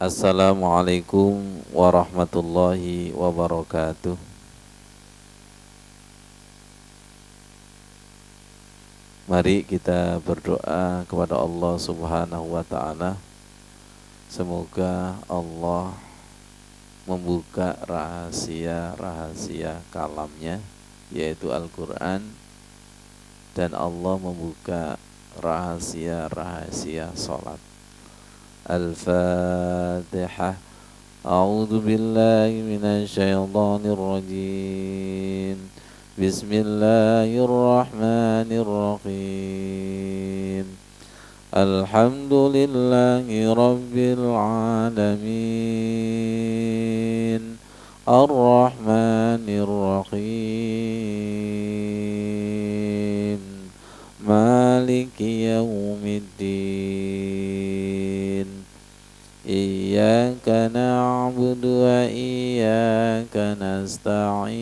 Assalamualaikum warahmatullahi wabarakatuh. Mari kita berdoa kepada Allah Subhanahu wa taala. Semoga Allah membuka rahasia-rahasia kalamnya, yaitu Al-Quran, dan Allah membuka rahasia-rahasia salat. Al-Fatihah. A'udzu billahi minasyaitonir rajim. Bismillahirrahmanirrahim. Alhamdulillahi rabbil alamin. Ar-Rahmanir Rahim. Maliki yaumiddin. Iyyaka na'budu wa iyyaka nasta'in.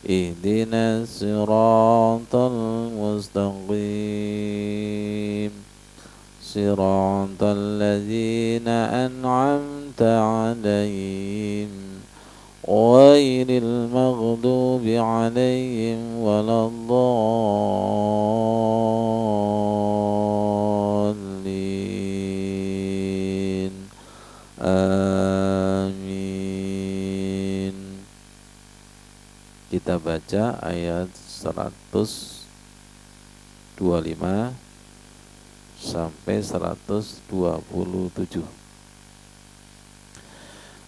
Ihdinas siratal mustaqim. Siratal ladzina an'amta 'alaihim ghairil maghdubi 'alaihim waladdallin. Amin. Kita baca ayat 125 sampai 127.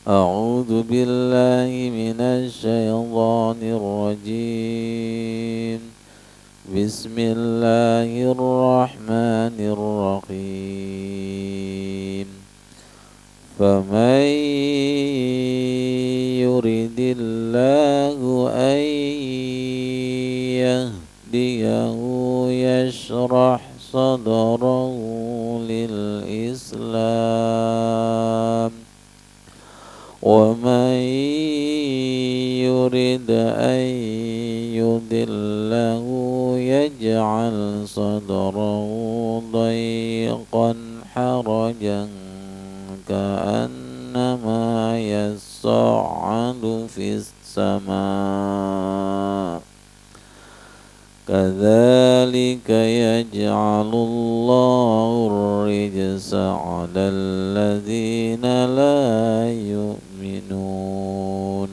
A'udzu billahi minasy syaithanir rajim. Bismillahirrahmanirrahim. Faman yuridillahu an yahdiyahu yashrah sadrahu lil Islam. وَمَنْ يُرِدْ أَنْ يُضِلَّهُ يَجْعَلْ صَدْرَهُ ضَيِّقًا حَرَجًا كَأَنَّمَا يَصَّعَّدُ فِي السَّمَاءِ كَذَلِكَ يَجْعَلُ اللَّهُ الرِّجْسَ عَلَى الَّذِينَ لَا يُؤْمِنُونَ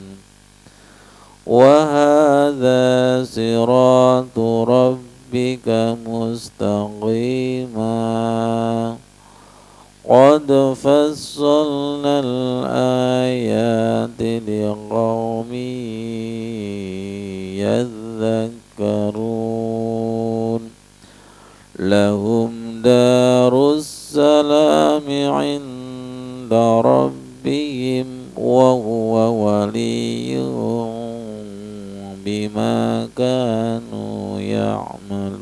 وَهَذَا صِرَاطُ رَبِّكَ مُسْتَقِيمًا قَدْ فَصَّلْنَا الْآيَاتِ لِقَوْمٍ يَذَّكَّرُونَ لَهُمْ دَارُ السَّلَامِ عِندَ رَبِّهِمْ وَهُوَ وَلِيُّهُم بِمَا كَانُوا يَعْمَلُونَ.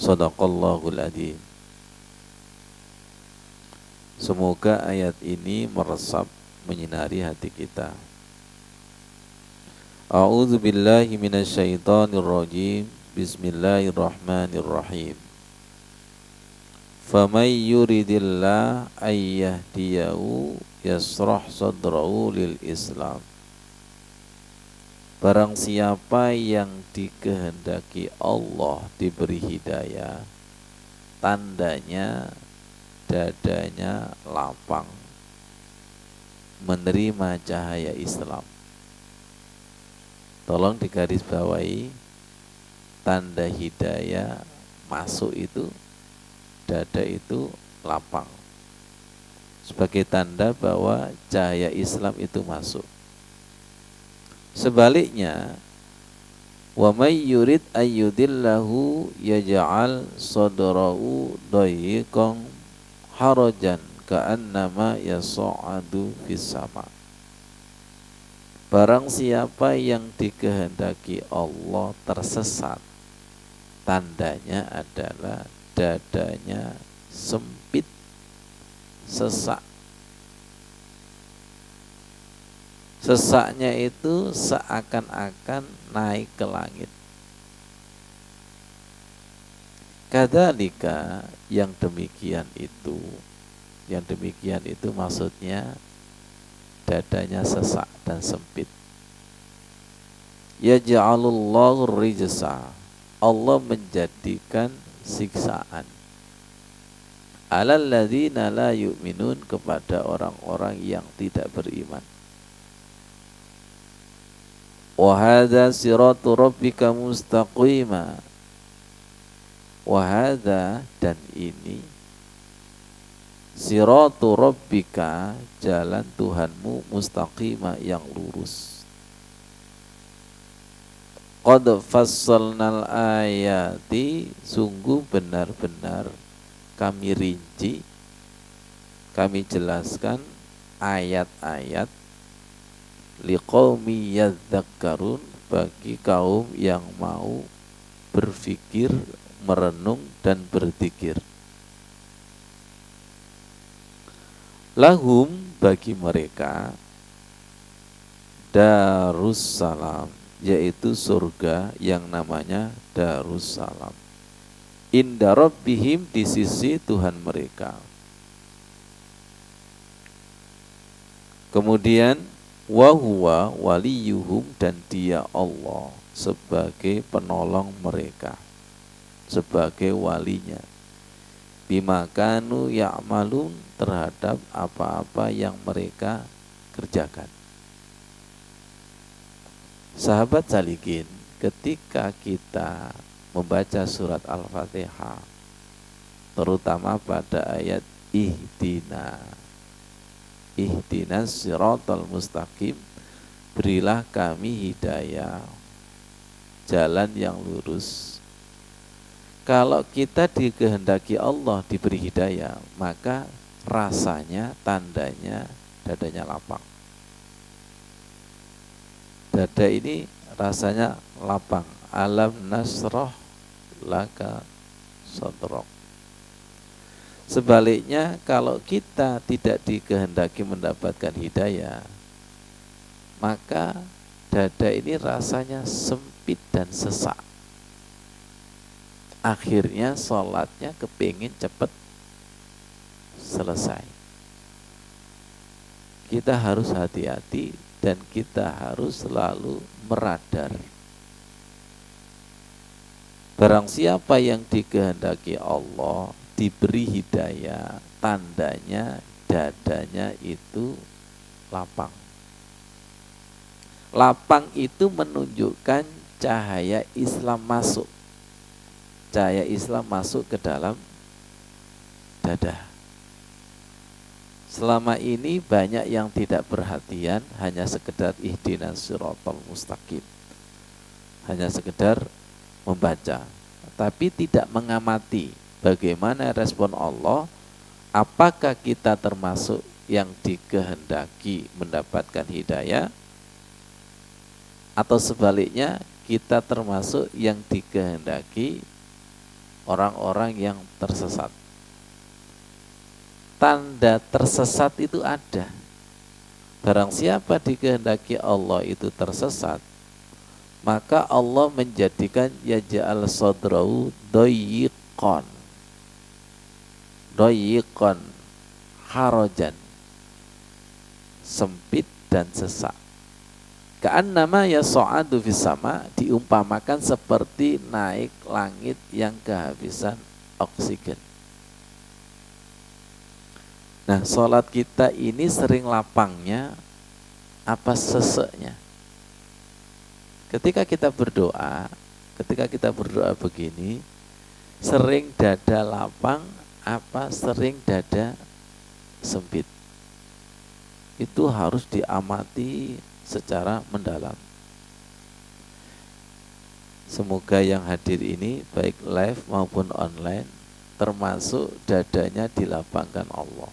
Shadaqallahul adzim. Semoga ayat ini meresap menyinari hati kita. A'udzu billahi minasyaitonir rajim. Bismillahirrahmanirrahim. Faman yuridillah ayyahdiyahu yasrah sadrahu lil Islam. Barang siapa yang dikehendaki Allah diberi hidayah, tandanya dadanya lapang menerima cahaya Islam. Tolong digarisbawahi, tanda hidayah masuk itu dada itu lapang, sebagai tanda bahwa cahaya Islam itu masuk. Sebaliknya, wa may yurid ayyudillahu yaj'al sadrahu dayiqan harajan ka'annama yas'adu fis sama. Barang siapa yang dikehendaki Allah tersesat, tandanya adalah dadanya sempit, sesak. Sesaknya itu seakan-akan naik ke langit. Kadzalika yang demikian itu maksudnya dadanya sesak dan sempit. Yaj'alullahu rijsa, Allah menjadikan siksaan alal ladzina la yu'minun, kepada orang-orang yang tidak beriman. Wa hadza siratu rabbika mustaqima, wa hadza, dan ini, siratu rabbika, jalan Tuhanmu, mustaqima, yang lurus. Qad fassalnal ayati, sungguh benar-benar kami rinci, kami jelaskan ayat-ayat, liqaumi yadzakkarun, bagi kaum yang mau berfikir, merenung dan berzikir. Lahum, bagi mereka, Darussalam, yaitu surga yang namanya Darussalam, inda rabbihim, di sisi Tuhan mereka. Kemudian wa huwa waliyuhum, dan dia Allah sebagai penolong mereka, sebagai walinya, bima kanu ya'malun, terhadap apa-apa yang mereka kerjakan. Sahabat salikin, ketika kita membaca surat Al-Fatihah, terutama pada ayat ihdinas siratal mustaqim, berilah kami hidayah, jalan yang lurus. Kalau kita dikehendaki Allah diberi hidayah, maka rasanya, tandanya, dadanya lapang. Dada ini rasanya lapang. Alam nasroh laka sodrok. Sebaliknya, kalau kita tidak dikehendaki mendapatkan hidayah, maka dada ini rasanya sempit dan sesak. Akhirnya sholatnya kepingin cepat selesai. Kita harus hati-hati dan kita harus selalu meradar. Barang siapa yang dikehendaki Allah diberi hidayah, tandanya dadanya itu lapang. Lapang itu menunjukkan cahaya Islam masuk. Cahaya Islam masuk ke dalam dada. Selama ini banyak yang tidak perhatian, hanya sekedar ihdinas siratal mustaqim, hanya sekedar membaca, tapi tidak mengamati bagaimana respon Allah. Apakah kita termasuk yang dikehendaki mendapatkan hidayah, atau sebaliknya kita termasuk yang dikehendaki orang-orang yang tersesat. Tanda tersesat itu ada. Barang siapa dikehendaki Allah itu tersesat, maka Allah menjadikan yaj'al sadrahu doyiqon harajan, sempit dan sesak. Ka'annama yas'adu fis sama, diumpamakan seperti naik langit yang kehabisan oksigen. Nah, sholat kita ini sering lapangnya apa seseknya? Ketika kita berdoa begini, sering dada lapang apa sering dada sempit? Itu harus diamati secara mendalam. Semoga yang hadir ini baik live maupun online termasuk dadanya dilapangkan Allah.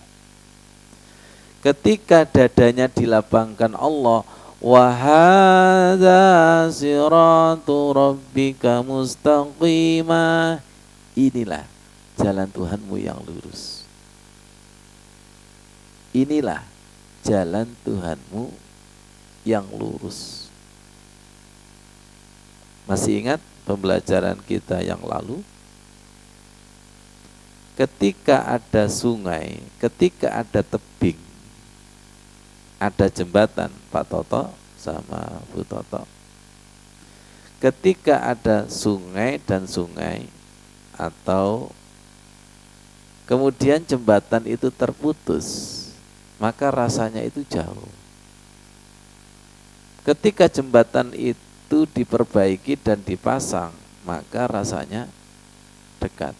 Ketika dadanya dilapangkan Allah, wa hadza siratu rabbika mustaqima, inilah jalan Tuhanmu yang lurus. Inilah jalan Tuhanmu yang lurus. Masih ingat pembelajaran kita yang lalu? ketika ada sungai, ketika ada tebing, ada jembatan, Pak Toto sama Bu Toto. Ketika ada sungai dan sungai atau kemudian jembatan itu terputus, maka rasanya itu jauh. Ketika jembatan itu diperbaiki dan dipasang, maka rasanya dekat.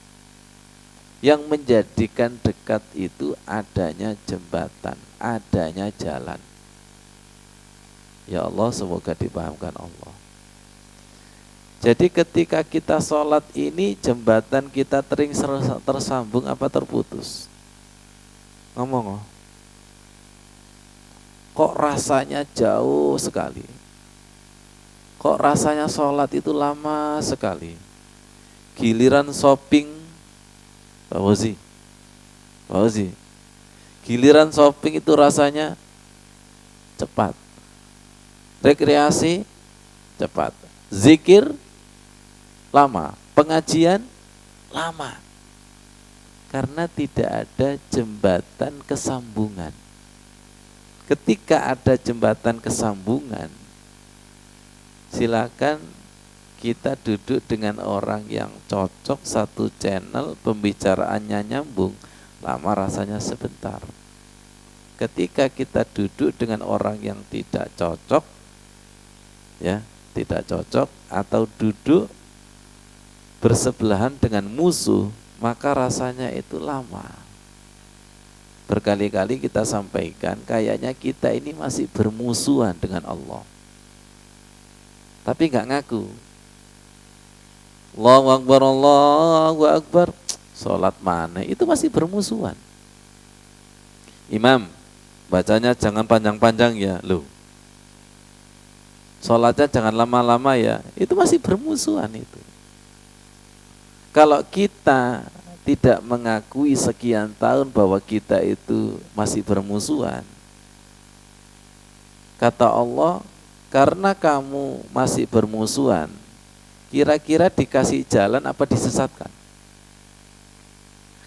Yang menjadikan dekat itu adanya jembatan, adanya jalan. Ya Allah, semoga dipahamkan Allah. Jadi ketika kita sholat ini, jembatan kita tersambung apa terputus? Ngomong, kok rasanya jauh sekali? Kok rasanya sholat itu lama sekali? Giliran shopping, Pak Fauzi, giliran shopping itu rasanya cepat. Rekreasi cepat. Zikir lama, pengajian lama. Karena tidak ada jembatan kesambungan. Ketika ada jembatan kesambungan, silakan kita duduk dengan orang yang cocok, satu channel, pembicaraannya nyambung, lama rasanya sebentar. Ketika kita duduk dengan orang yang tidak cocok, ya, tidak cocok, atau duduk bersebelahan dengan musuh, maka rasanya itu lama. Berkali-kali kita sampaikan, kayaknya kita ini masih bermusuhan dengan Allah, tapi nggak ngaku. Allahu Akbar, Allahu Akbar, sholat mana, itu masih bermusuhan. Imam, bacanya jangan panjang-panjang ya, loh. Sholatnya jangan lama-lama ya, itu masih bermusuhan itu. Kalau kita tidak mengakui sekian tahun bahwa kita itu masih bermusuhan, kata Allah, karena kamu masih bermusuhan, kira-kira dikasih jalan apa disesatkan?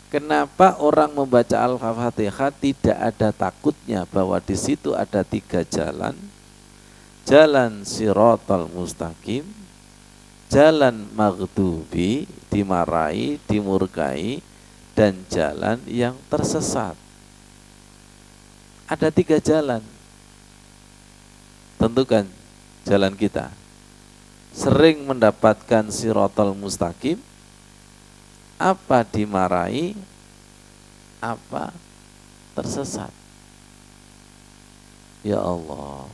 Kenapa orang membaca Al-Fatihah tidak ada takutnya bahwa di situ ada 3 jalan? Jalan Shiratal Mustaqim, jalan maghdubi, dimarahi, dimurkai, dan jalan yang tersesat. Ada 3 jalan. Tentukan jalan kita. Sering mendapatkan Shiratal Mustaqim, apa dimarahi, apa tersesat. Ya Allah.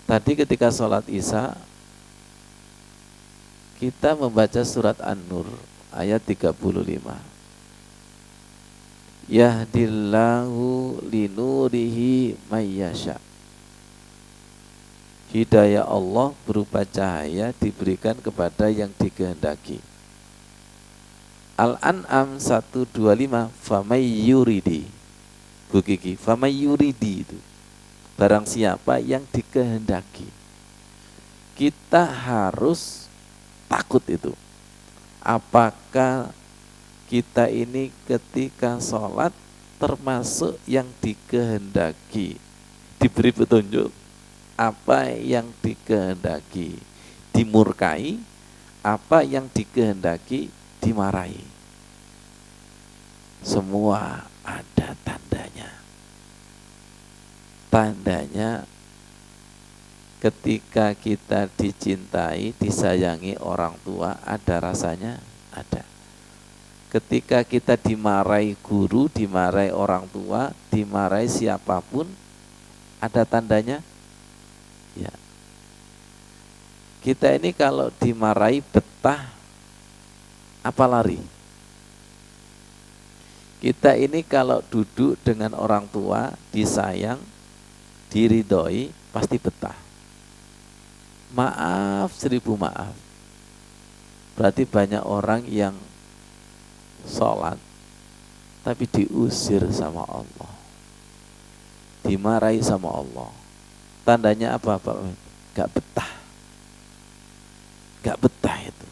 Tadi ketika sholat Isya, kita membaca surat An-Nur ayat 35. Yahdillahu linurihi mayyasha. Hidayah Allah berupa cahaya diberikan kepada yang dikehendaki. Al-An'am 125, famayyuridi. Bu Kiki, famayyuridi itu barang siapa yang dikehendaki. Kita harus takut itu. Apakah kita ini ketika sholat termasuk yang dikehendaki, diberi petunjuk apa yang dikehendaki, dimurkai, apa yang dikehendaki, dimarahi. Semua ada tandanya. Tandanya ketika kita dicintai, disayangi orang tua, ada rasanya? Ada. Ketika kita dimarahi guru, dimarahi orang tua, dimarahi siapapun, ada tandanya? Ya. Kita ini kalau dimarahi betah, apa lari? Kita ini kalau duduk dengan orang tua, disayang, diridhoi, pasti betah. Maaf 1000 maaf. Berarti banyak orang yang sholat tapi diusir sama Allah, dimarahi sama Allah. Tandanya apa Pak? Gak betah. Gak betah itu.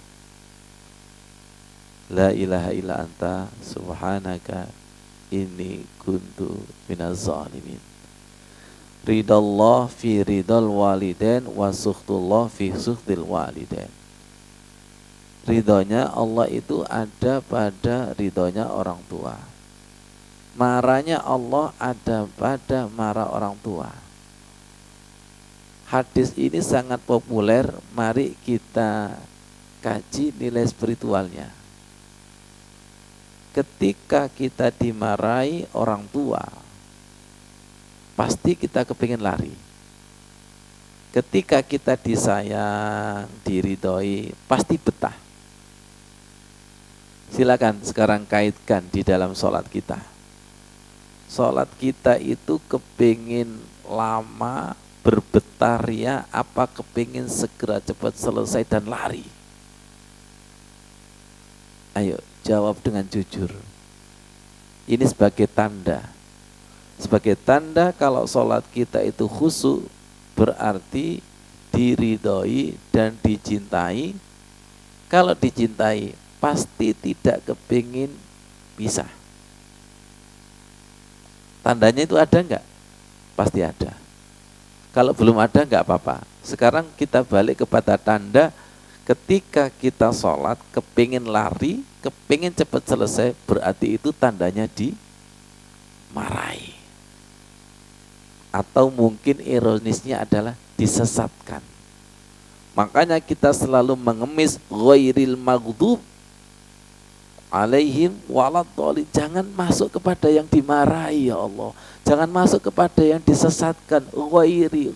La ilaha illa anta subhanaka inni kuntu minaz zalimin. Ridallah fi ridal walidain wa sukhtullah fi sukhtil walidain. Ridhonya Allah itu ada pada ridhonya orang tua. Marahnya Allah ada pada marah orang tua. Hadis ini sangat populer, mari kita kaji nilai spiritualnya. Ketika kita dimarahi orang tua, pasti kita kepingin lari. Ketika kita disayang, diridhoi, pasti betah. Silakan sekarang kaitkan di dalam sholat kita. Sholat kita itu kepingin lama, berbetarya, apa kepingin segera cepat selesai dan lari? Ayo jawab dengan jujur. Ini sebagai tanda. Sebagai tanda kalau sholat kita itu khusyuk, berarti diridhoi dan dicintai. Kalau dicintai, pasti tidak kepingin pisah. Tandanya itu ada enggak? Pasti ada. Kalau belum ada enggak apa-apa. Sekarang kita balik kepada tanda ketika kita sholat, kepingin lari, kepingin cepat selesai, berarti itu tandanya dimarahi. Atau mungkin ironisnya adalah disesatkan. Makanya kita selalu mengemis ghairil maghdub alaihim waladhdallin. Jangan masuk kepada yang dimarahi ya Allah. Jangan masuk kepada yang disesatkan. Ghairi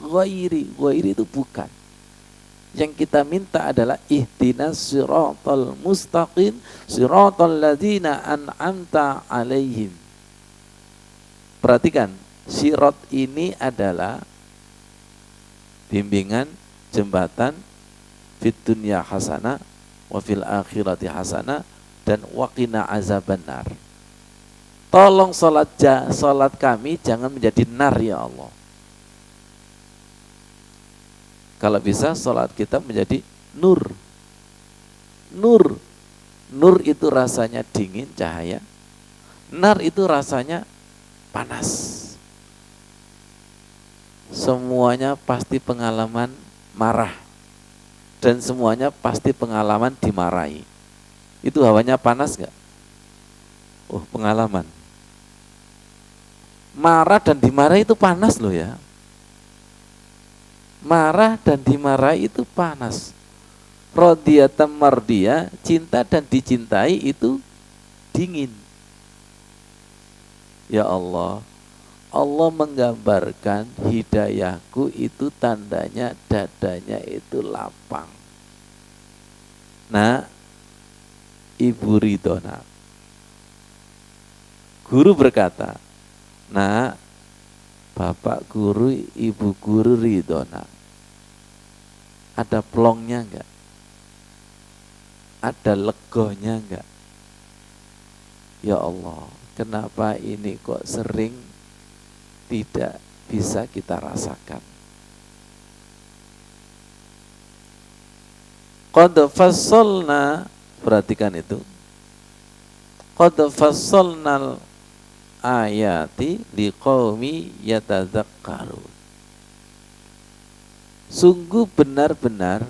itu bukan. Yang kita minta adalah ihdinas siratal mustaqim siratal ladzina an'amta alaihim. Perhatikan, sirat ini adalah bimbingan, jembatan fid dunya hasanah wa fil akhirati hasanah dan waqina azabannar. Tolong salat kami jangan menjadi nar ya Allah. Kalau bisa salat kita menjadi nur. Nur itu rasanya dingin cahaya. Nar itu rasanya panas. Semuanya pasti pengalaman marah. Dan semuanya pasti pengalaman dimarahi. Itu hawanya panas gak? Oh, pengalaman. Marah dan dimarahi itu panas loh ya. Marah dan dimarahi itu panas. Radiyatan mardiyah, cinta dan dicintai itu dingin. Ya Allah, Allah menggambarkan hidayahku itu tandanya dadanya itu lapang. Nah, Ibu Ridhona, guru berkata, nah, Bapak guru, Ibu guru Ridhona, ada plongnya enggak? Ada legonya enggak? Ya Allah, kenapa ini kok sering tidak bisa kita rasakan? Qad fassalna, perhatikan itu. Qad fassalnal ayati liqaumi yatadzakkarun. Sungguh benar-benar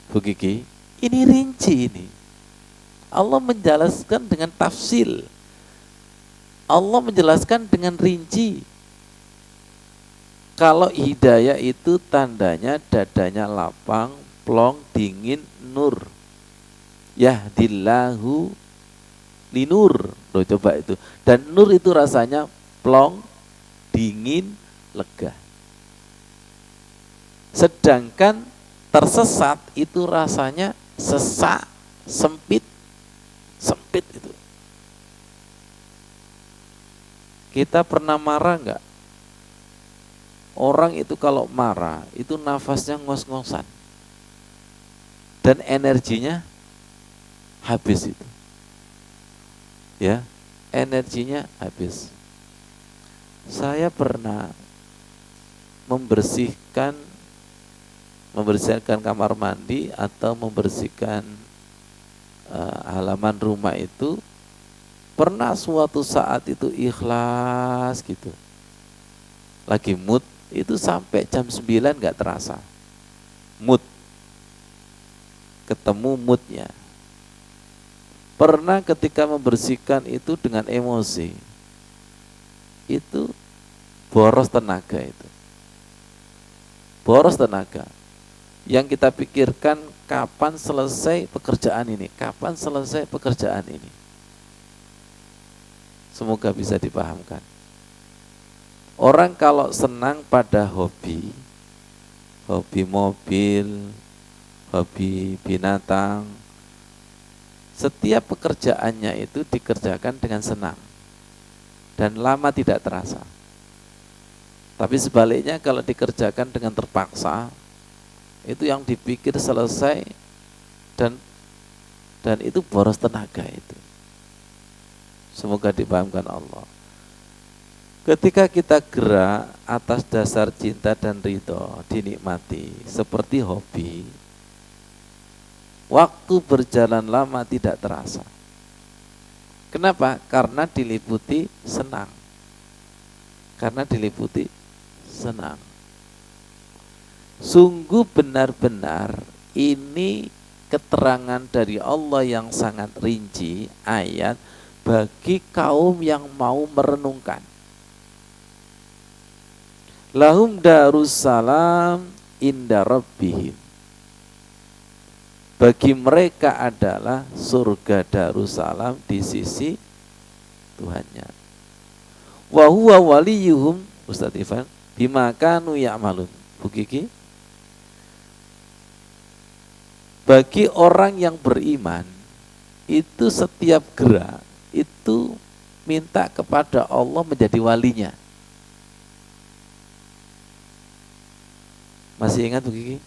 Bu Kiki, ini rinci ini. Allah menjelaskan dengan tafsil. Allah menjelaskan dengan rinci. Kalau hidayah itu tandanya dadanya lapang, plong, dingin, nur. Yahdillahu linur. Loh, coba itu. Dan nur itu rasanya plong, dingin, lega. Sedangkan tersesat itu rasanya sesak, sempit itu. Kita pernah marah enggak? Orang itu kalau marah itu nafasnya ngos-ngosan dan energinya habis itu. Ya, energinya habis. Saya pernah membersihkan kamar mandi atau membersihkan halaman rumah itu pernah suatu saat itu ikhlas gitu. Lagi mood itu sampai jam 9 nggak terasa. Mood. Ketemu moodnya. Pernah ketika membersihkan itu dengan emosi. Itu boros tenaga itu. Boros tenaga. Yang kita pikirkan kapan selesai pekerjaan ini, kapan selesai pekerjaan ini. Semoga bisa dipahamkan. Orang kalau senang pada hobi, hobi mobil, hobi binatang, setiap pekerjaannya itu dikerjakan dengan senang dan lama tidak terasa. Tapi sebaliknya kalau dikerjakan dengan terpaksa, itu yang dipikir selesai dan itu boros tenaga itu. Semoga dipahamkan Allah. Ketika kita gerak atas dasar cinta dan ridho, dinikmati seperti hobi, waktu berjalan lama tidak terasa. Kenapa? Karena diliputi senang. Karena diliputi senang. Sungguh benar-benar ini keterangan dari Allah yang sangat rinci, ayat bagi kaum yang mau merenungkan. Lahum darussalam inda rabbihim. Bagi mereka adalah surga darussalam di sisi Tuhannya. Wa huwa waliyuhum, Ustaz Ivan, bima kanu ya'malun. Bu Kiki, bagi orang yang beriman itu setiap gerak itu minta kepada Allah menjadi walinya. Masih ingat Bu Kiki?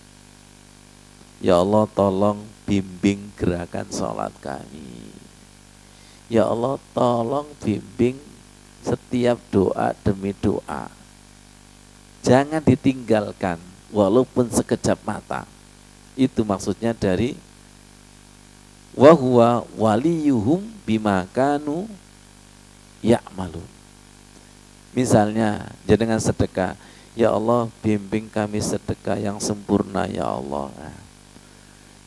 Ya Allah tolong bimbing gerakan sholat kami. Ya Allah tolong bimbing setiap doa demi doa. Jangan ditinggalkan walaupun sekejap mata. Itu maksudnya dari wa huwa waliyuhum bima kanu ya'malun. Misalnya dengan sedekah, ya Allah bimbing kami sedekah yang sempurna ya Allah. Nah,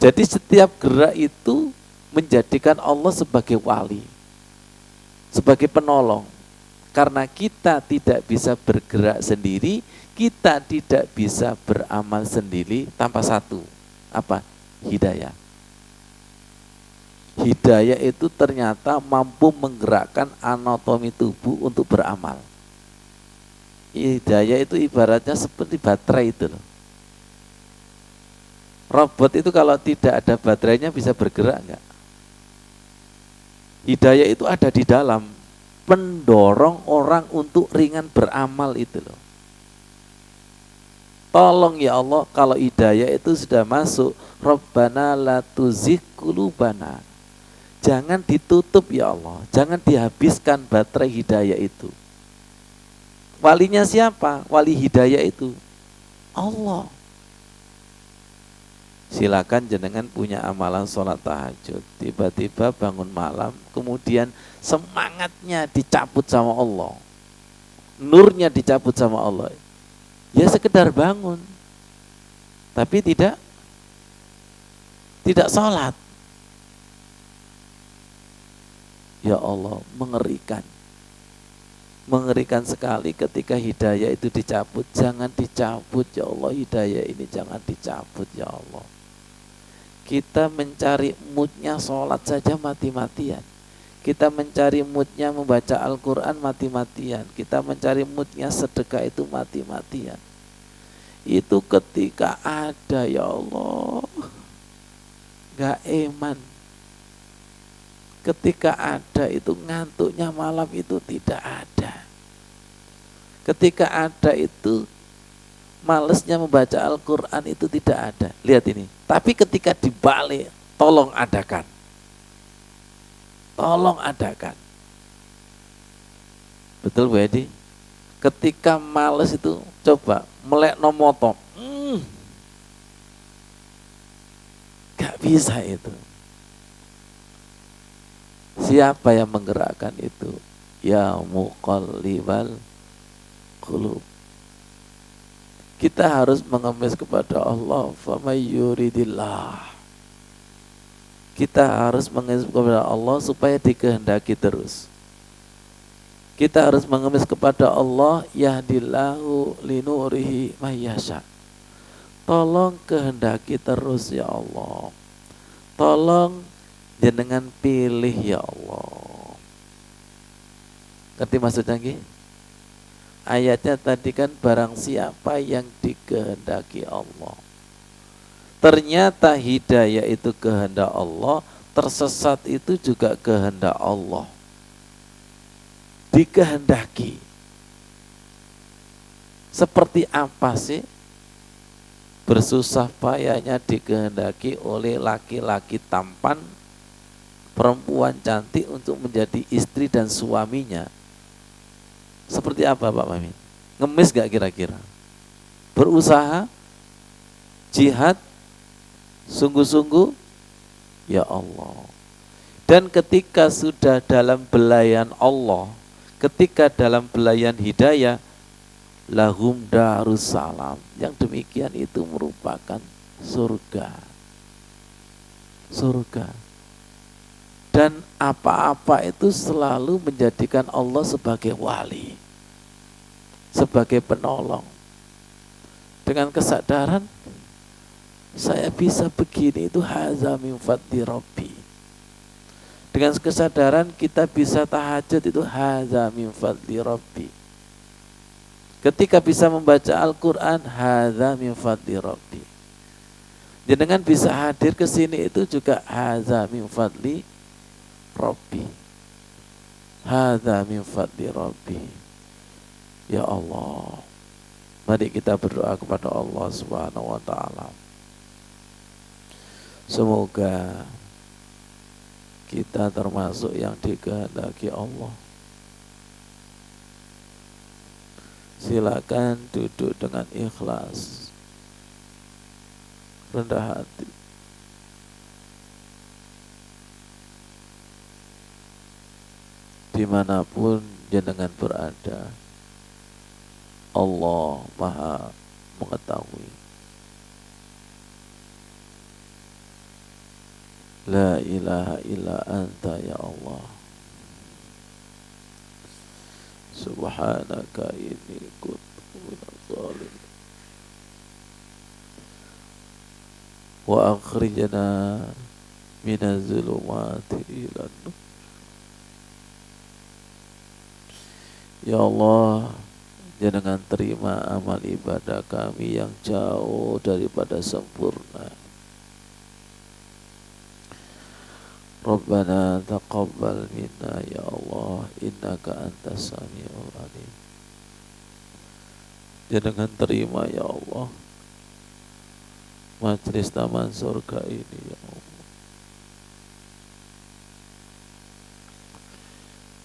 jadi setiap gerak itu menjadikan Allah sebagai wali, sebagai penolong. Karena kita tidak bisa bergerak sendiri, kita tidak bisa beramal sendiri tanpa satu. Apa? Hidayah. Hidayah itu ternyata mampu menggerakkan anatomi tubuh untuk beramal. Hidayah itu ibaratnya seperti baterai itu loh. Robot itu kalau tidak ada baterainya bisa bergerak enggak? Hidayah itu ada di dalam, pendorong orang untuk ringan beramal itu loh. Tolong ya Allah kalau hidayah itu sudah masuk, Rabbana la tuzigh qulubana. Jangan ditutup ya Allah, jangan dihabiskan baterai hidayah itu. Walinya siapa? Wali hidayah itu Allah. Silakan jenengan punya amalan sholat tahajud, tiba-tiba bangun malam, kemudian semangatnya dicabut sama Allah, nurnya dicabut sama Allah. Ya sekedar bangun, tapi tidak sholat. Ya Allah, mengerikan. Mengerikan sekali ketika hidayah itu dicabut. Jangan dicabut ya Allah, hidayah ini jangan dicabut ya Allah. Kita mencari moodnya sholat saja mati-matian. Kita mencari moodnya membaca Al-Quran mati-matian. Kita mencari moodnya sedekah itu mati-matian. Itu ketika ada ya Allah, gak eman. Ketika ada itu ngantuknya malam itu tidak ada. Ketika ada itu malesnya membaca Al-Quran itu tidak ada. Lihat ini. Tapi ketika dibalik, tolong adakan. Tolong adakan. Betul Bu Edi? Ketika males itu coba melek nomoto. Gak bisa itu. Siapa yang menggerakkan itu? Ya muqallibal qulub. Kita harus mengemis kepada Allah. Famay yuridillah. Kita harus mengemis kepada Allah supaya dikehendaki terus. Kita harus mengemis kepada Allah, yahdillahu linurihi mayyasha. Tolong kehendaki terus ya Allah. Tolong jenengan pilih ya Allah. Ngerti maksudnya nggih? Ayatnya tadi kan barang siapa yang dikehendaki Allah. Ternyata hidayah itu kehendak Allah, tersesat itu juga kehendak Allah. Dikehendaki. Seperti apa sih bersusah payahnya dikehendaki oleh laki-laki tampan, perempuan cantik untuk menjadi istri dan suaminya? Seperti apa Pak Mamin? Ngemis gak kira-kira? Berusaha? Jihad? Sungguh-sungguh? Ya Allah. Dan ketika sudah dalam belayan Allah, ketika dalam belayan hidayah, lahum darussalam. Yang demikian itu merupakan surga. Surga. Dan apa-apa itu selalu menjadikan Allah sebagai wali, sebagai penolong. Dengan kesadaran saya bisa begini itu hadza min fadli rabbi. Dengan kesadaran kita bisa tahajud itu hadza min fadli rabbi. Ketika bisa membaca Al-Qur'an hadza min fadli rabbi. Jenengan bisa hadir ke sini itu juga hadza min fadli rabbi. Hadza min fadli rabbi. Ya Allah, mari kita berdoa kepada Allah Subhanahu wa taala. Semoga kita termasuk yang dikehendaki Allah. Silakan duduk dengan ikhlas, rendah hati. Dimanapun jenengan berada, Allah Maha mengetahui. La ilaha illa anta ya Allah. Subhanaka inni kuntu minadh dhalimin. Wa akhrijna minaz zulumati ilan nur. Ya Allah, jangan terima amal ibadah kami yang jauh daripada sempurna. Rabbana taqabbal minna ya Allah, innaka antas samiul alim. Jangan terima ya Allah majelis taman surga ini ya Allah.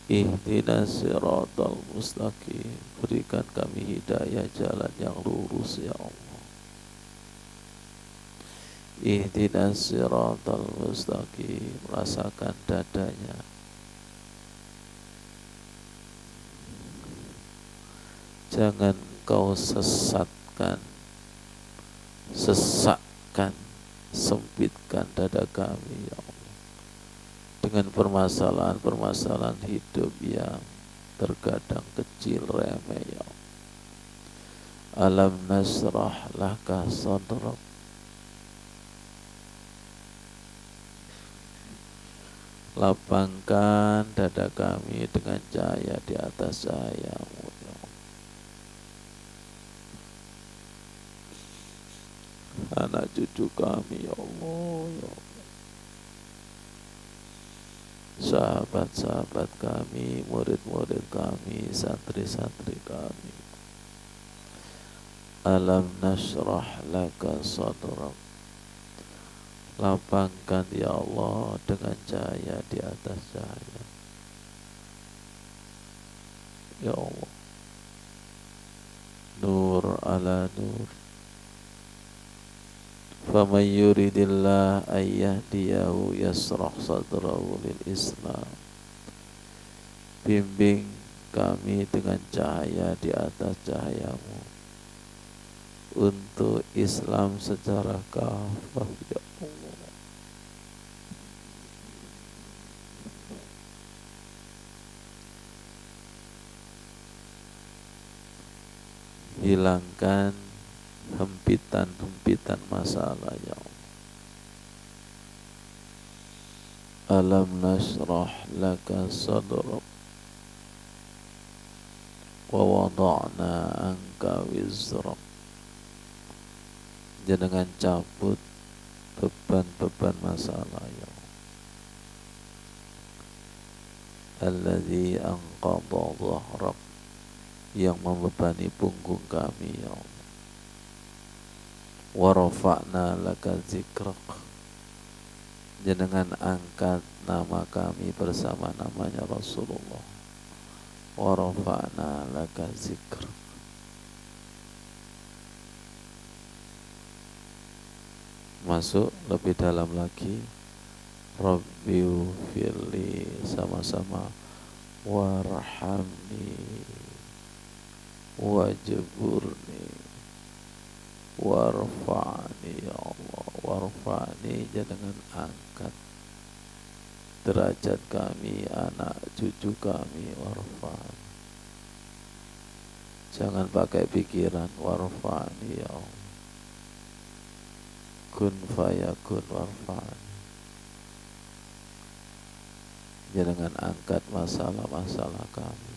Ihdinas siratal mustaqim. Berikan kami hidayah jalan yang lurus ya Allah. Ihdinas siratal mustaqim. Rasakan dadanya. Jangan kau sesatkan, sesakkan, sempitkan dada kami ya Allah dengan permasalahan-permasalahan hidup yang terkadang kecil remeh ya Allah. Alam nasrah laka sadrak. Lapangkan dada kami dengan cahaya di atas cahayamu ya Allah. Anak cucu kami ya Allah, ya Allah. Sahabat-sahabat kami, murid-murid kami, santri-santri kami. Alam nasrah laka sadrak. Lapangkan ya Allah dengan cahaya di atas cahaya ya Allah. Nur ala nur, faman yuridillah ayyahdiyahu yasrah sadrahu lil Islam. Bimbing kami dengan cahaya di atas cahayamu untuk Islam secara kafah, ya Allah. Hilangkan hempitan-hempitan masalah, ya Allah. Alam nasrah laka sadrak wa wada'na anka wizrak. Jangan cabut beban-beban masalah, ya Allah. Alladzi anqadha dhahrak, yang membebani punggung kami, ya Allah. Wa rafa'na laka zikrak, jenengan angkat nama kami bersama namanya Rasulullah. Wa rafa'na laka zikrak. Masuk lebih dalam lagi. Rabbi ufirli, sama-sama. Warhamni wajburni warfa'ni, ya Allah. Warfa'ni, jangan angkat derajat kami, anak cucu kami. Warfa'ni, jangan pakai pikiran. Warfa'ni, ya Allah. Kun fayakun warfa'ni, jangan angkat masalah-masalah kami.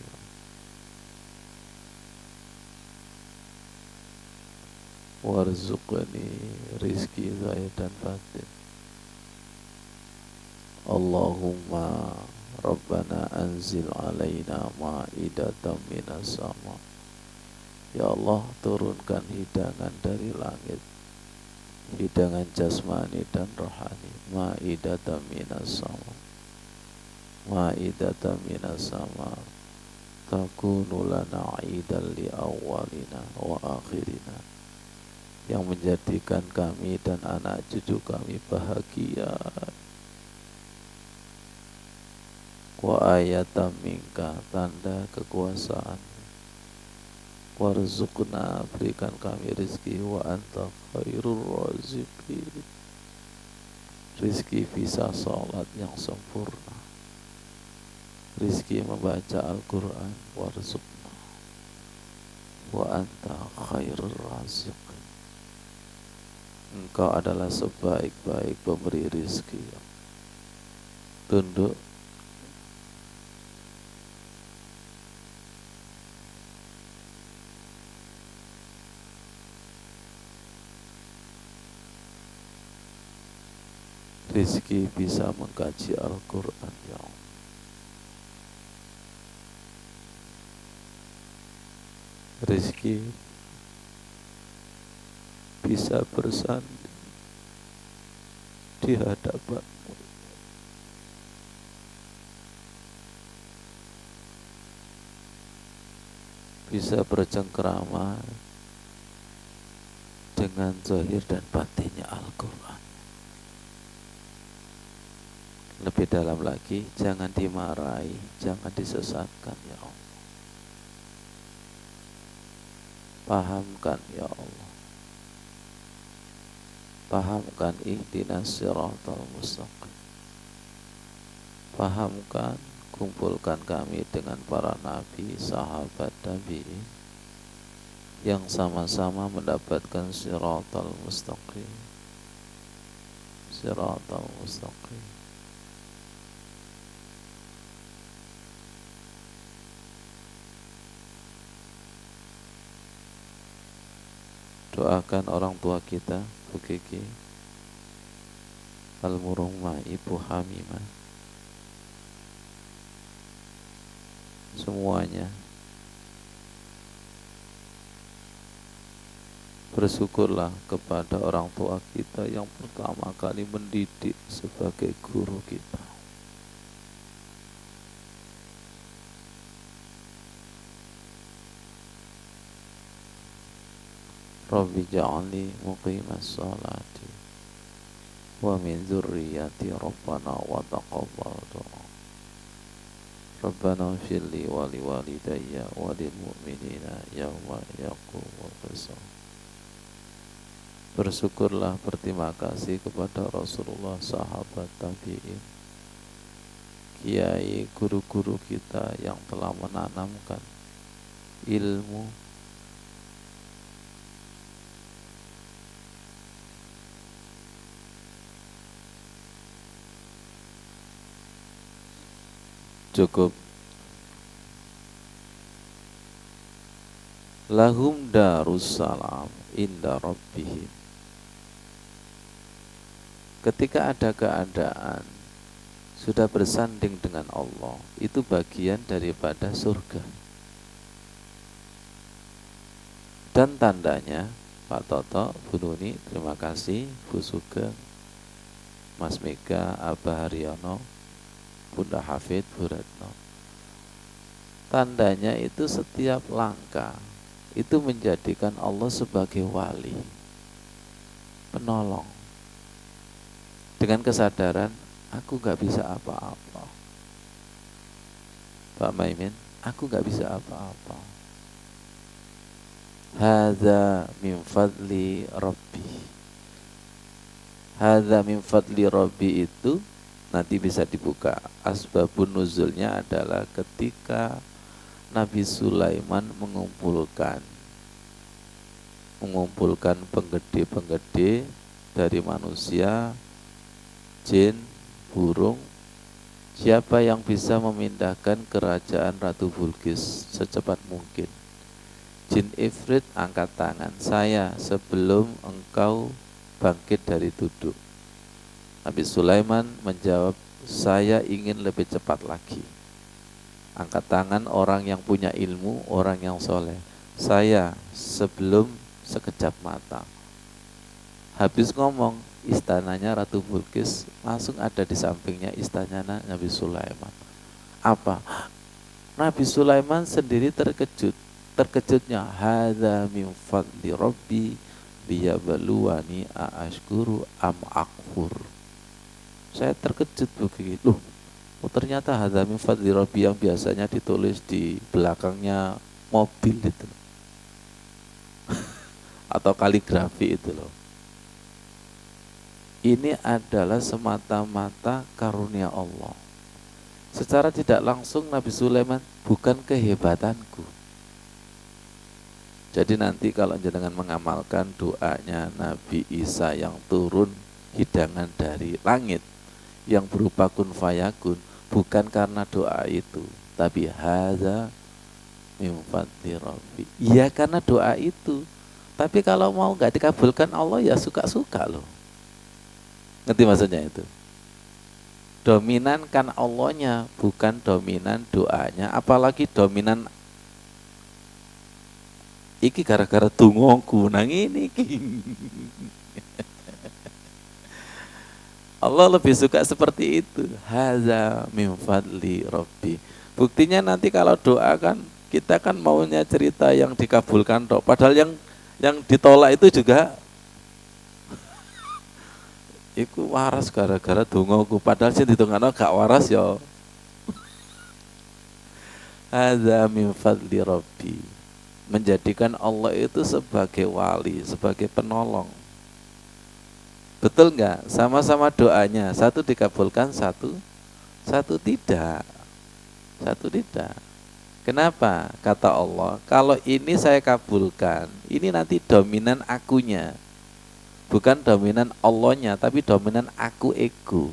Warzuqni rizki zahir dan batin. Allahumma Rabbana anzil alaina ma'idatan minas sama. Ya Allah, turunkan hidangan dari langit, hidangan jasmani dan rohani. Ma'idatan minas sama, ma'idatan minas sama, takunu lana idan li awalina wa akhirina, yang menjadikan kami dan anak cucu kami bahagia. Wa ayatan minka, tanda kekuasaan. Warzuqna, berikan kami rizki. Wa anta khairur raziqin, rizki bisa sholat yang sempurna, rizki membaca Al-Quran. Warzuqna wa anta khairur raziqin, Engkau adalah sebaik-baik pemberi rizki. Tunduk. Rizki bisa mengkaji Al-Quran, ya Allah. Rizki bisa bersanding di hadapanmu, bisa bercengkrama dengan zahir dan batinnya Al-Quran. Lebih dalam lagi, jangan dimarahi, jangan disesatkan, ya Allah. Pahamkan, ya Allah. Pahamkan ihdinas siratal mustaqim. Pahamkan, kumpulkan kami dengan para nabi, sahabat, tabi'in yang sama-sama mendapatkan siratal mustaqim. Siratal mustaqim. Doakan orang tua kita, Bu Kiki Al-Murumah, Ibu Hamimah, semuanya. Bersyukurlah kepada orang tua kita yang pertama kali mendidik sebagai guru kita. Rabbi ja'alni muqimas sholati wa min dzurriyyati rabbana wa taqabbal du'a. Rabbana firli wa liwalidayya wa lil mu'minina yauma yaqumul hisab. Bersyukurlah, berterima kasih kepada Rasulullah, sahabat, tabi'in, kiai, guru-guru kita yang telah menanamkan ilmu, cukup. Lahum darussalam inda rabbihim. Ketika ada keadaan sudah bersanding dengan Allah, itu bagian daripada surga. Dan tandanya, Pak Toto, Bu Nuni, terima kasih, Bu Sugeng, Mas Mega, Abah Haryono, Bunda Hafid, Bu Retno. Tandanya itu setiap langkah itu menjadikan Allah sebagai wali, penolong, dengan kesadaran aku gak bisa apa-apa. Pak Maimin, aku gak bisa apa-apa. Hadza min fadli Rabbi. Hadza min fadli Rabbi itu nanti bisa dibuka. Asbabun nuzulnya adalah ketika Nabi Sulaiman mengumpulkan penggede-penggede dari manusia, jin, burung. Siapa yang bisa memindahkan kerajaan Ratu Bilqis secepat mungkin? Jin Ifrit angkat tangan, saya sebelum engkau bangkit dari duduk. Nabi Sulaiman menjawab, saya ingin lebih cepat lagi. Angkat tangan orang yang punya ilmu, orang yang soleh, saya sebelum sekejap mata. Habis ngomong, istananya Ratu Bilqis langsung ada di sampingnya istananya Nabi Sulaiman. Apa? Nabi Sulaiman sendiri terkejut. Terkejutnya, hadza min fadli Rabbi liyabluwani aashkuru am akfur. Saya terkejut begitu. Oh, ternyata hadza min fadli Rabbi yang biasanya ditulis di belakangnya mobil itu atau kaligrafi itu loh. Ini adalah semata-mata karunia Allah. Secara tidak langsung Nabi Sulaiman, bukan kehebatanku. Jadi nanti kalau jenengan mengamalkan doanya Nabi Isa yang turun hidangan dari langit yang berupa kun fayakun, bukan karena doa itu, tapi hadza min fadli Rabbi. Iya karena doa itu. Tapi kalau mau nggak dikabulkan Allah ya suka-suka loh. Ngerti maksudnya itu? Dominan kan Allahnya, bukan dominan doanya. Apalagi dominan iki gara-gara tungongku nang ini iki. Allah lebih suka seperti itu. Hadza min fadli Rabbi. Buktinya nanti kalau doa kan kita kan maunya cerita yang dikabulkan toh. Padahal yang ditolak itu juga iku waras gara-gara tungongku. Padahal sih ditungano gak waras ya. Hadza min fadli Rabbi. Menjadikan Allah itu sebagai wali, sebagai penolong. Betul nggak? Sama-sama doanya, satu dikabulkan, satu tidak. Satu tidak. Kenapa? Kata Allah, kalau ini saya kabulkan, ini nanti dominan akunya. Bukan dominan Allahnya, tapi dominan aku ego.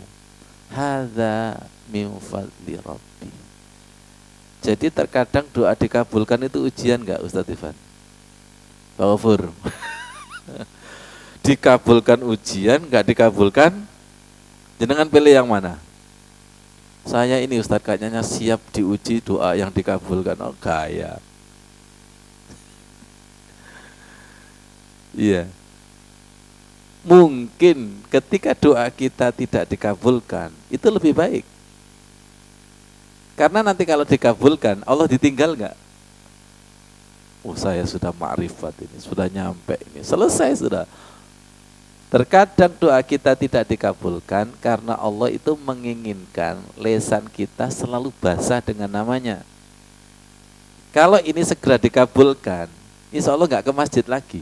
Hadza min fadli Rabbi. Jadi terkadang doa dikabulkan itu ujian nggak Ustadz Ivan? Pak Gofur. Dikabulkan ujian, nggak dikabulkan, jenengan pilih yang mana? Saya ini Ustadz kayaknya siap diuji doa yang dikabulkan. Oh gaya. Iya. Mungkin ketika doa kita tidak dikabulkan, itu lebih baik. Karena nanti kalau dikabulkan, Allah ditinggal nggak? Oh saya sudah ma'rifat ini, sudah nyampe ini, selesai sudah. Terkadang doa kita tidak dikabulkan karena Allah itu menginginkan lisan kita selalu basah dengan namanya. Kalau ini segera dikabulkan, insya Allah nggak ke masjid lagi.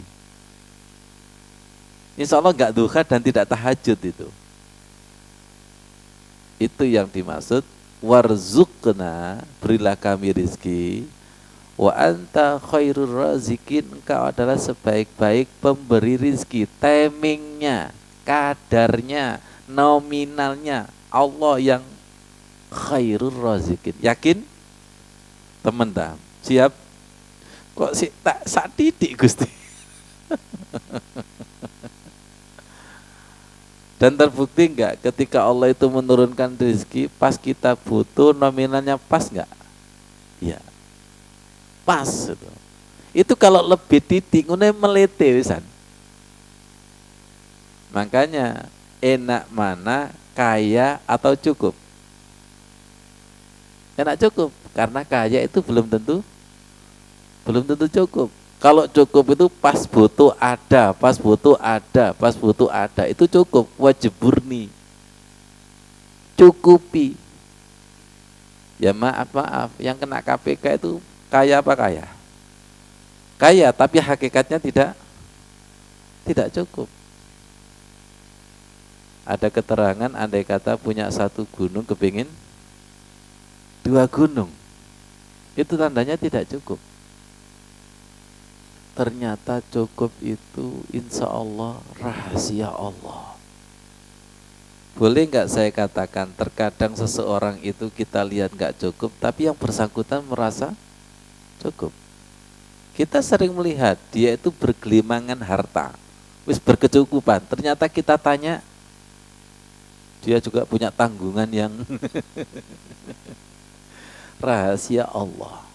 Insya Allah nggak duha dan tidak tahajud itu. Itu yang dimaksud warzuqna, berilah kami rizki, wa anta khairur razikin, engkau adalah sebaik-baik pemberi rizki. Timingnya, kadarnya, nominalnya Allah yang khairur razikin. Yakin? Teman dah, siap? Kok sih tak sak titik Gusti? Dan terbukti enggak ketika Allah itu menurunkan rezeki pas kita butuh, nominalnya pas enggak? Ya, pas itu. Itu kalau lebih titik ngene melete wisan. Makanya enak mana, kaya atau cukup? Enak cukup, karena kaya itu belum tentu cukup. Kalau cukup itu pas butuh ada, pas butuh ada, pas butuh ada, itu cukup. Wajib murni, cukupi. Ya maaf, yang kena KPK itu kaya apa kaya? Kaya, tapi hakikatnya tidak cukup. Ada keterangan andai kata punya satu gunung kepingin 2 gunung, itu tandanya tidak cukup. Ternyata cukup itu insya Allah rahasia Allah. Boleh nggak saya katakan terkadang seseorang itu kita lihat nggak cukup, tapi yang bersangkutan merasa cukup. Kita sering melihat dia itu bergelimangan harta, wis berkecukupan. Ternyata kita tanya, dia juga punya tanggungan yang rahasia Allah.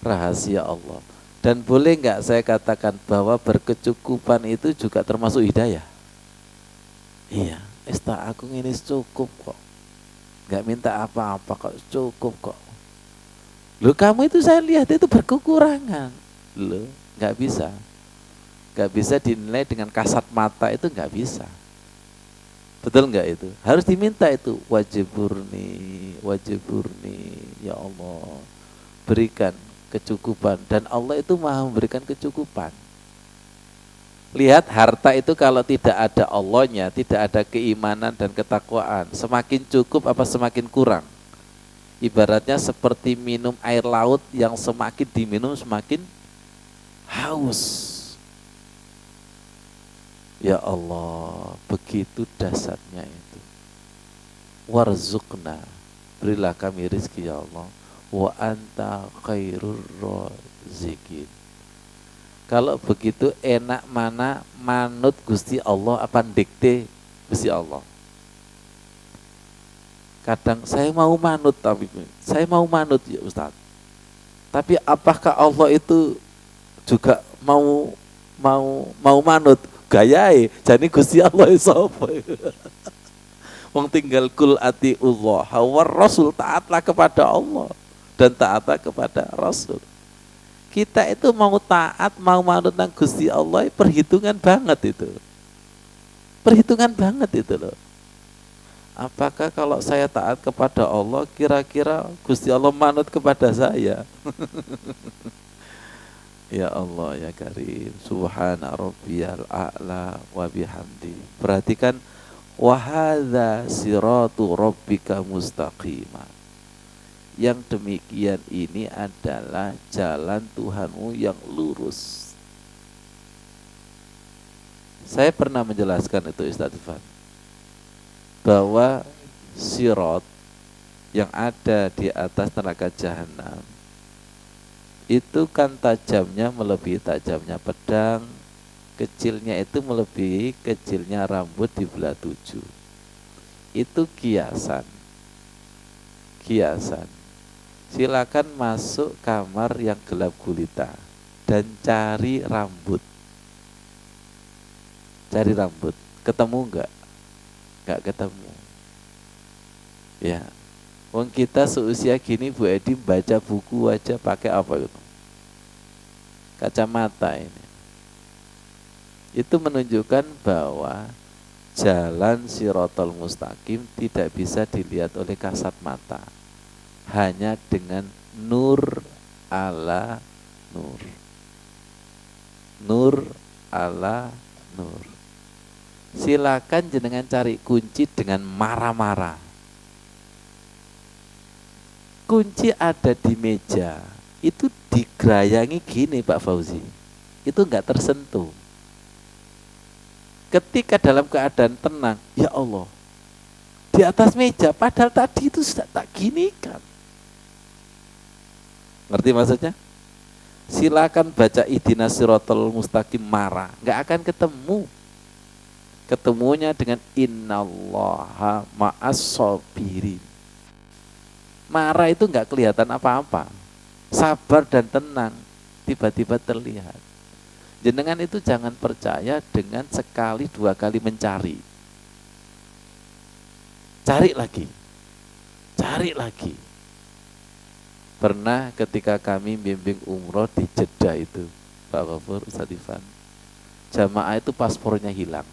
Rahasia Allah. Dan boleh nggak saya katakan bahwa berkecukupan itu juga termasuk hidayah? Iya, aku ini cukup kok. Nggak minta apa-apa kok, cukup kok. Loh kamu itu saya lihat itu berkekurangan. Loh, nggak bisa. Nggak bisa dinilai dengan kasat mata, itu nggak bisa. Betul nggak itu? Harus diminta itu. Wajib murni, ya Allah. Berikan kecukupan, dan Allah itu maha memberikan kecukupan. Lihat harta itu kalau tidak ada Allahnya, tidak ada keimanan dan ketakwaan, semakin cukup apa semakin kurang? Ibaratnya seperti minum air laut yang semakin diminum semakin haus. Ya Allah, begitu dahsyatnya itu. Warzuqna, berilah kami rizki ya Allah. Wa anta khairur razikin. Kalau begitu enak mana manut Gusti Allah apa dikte Gusti Allah? Kadang saya mau manut, tapi saya mau manut ya Ustaz. Tapi apakah Allah itu juga mau manut? Gayae, jadi Gusti Allah sapa? Wong tinggal kul atiullah wa rasul, taatlah kepada Allah dan taatlah kepada Rasul. Kita itu mau taat, mau manut nang Gusti Allah, perhitungan banget itu. Perhitungan banget itu loh. Apakah kalau saya taat kepada Allah, kira-kira Gusti Allah manut kepada saya? Ya Allah ya Karim, subhana rabbiyal a'la wa bihamdi. Perhatikan, wa hadza siratu rabbika mustaqima. Yang demikian ini adalah jalan Tuhanmu yang lurus. Saya pernah menjelaskan itu Ustaz Ifan, bahwa sirat yang ada di atas neraka jahanam itu kan tajamnya melebihi tajamnya pedang, kecilnya itu melebihi kecilnya rambut di belah 7. Itu kiasan. Silakan masuk kamar yang gelap gulita dan cari rambut. Ketemu enggak? Enggak ketemu. Ya. Wong kita seusia gini Bu Edi baca buku aja pakai apa itu? Kacamata ini. itu menunjukkan bahwa jalan Shiratal Mustaqim tidak bisa dilihat oleh kasat mata, hanya dengan nur ala nur. Nur ala nur. Silakan jenengan cari kunci dengan marah-marah. Kunci ada di meja, itu digerayangi gini Pak Fauzi, itu enggak tersentuh. Ketika dalam keadaan tenang, ya Allah, di atas meja, padahal tadi itu sudah tak ginikan. Ngerti maksudnya? Silakan baca Ihdinas Shiratal Mustaqim marah, nggak akan ketemu. Ketemunya dengan innallaha ma'as sabirin. Marah itu nggak kelihatan apa-apa. Sabar dan tenang tiba-tiba terlihat. Jenengan itu jangan percaya dengan sekali dua kali mencari. Cari lagi. Cari lagi. Pernah ketika kami bimbing umroh di Jeddah itu, Pak Ghafur, Ustaz Ifan, jamaah itu paspornya hilang.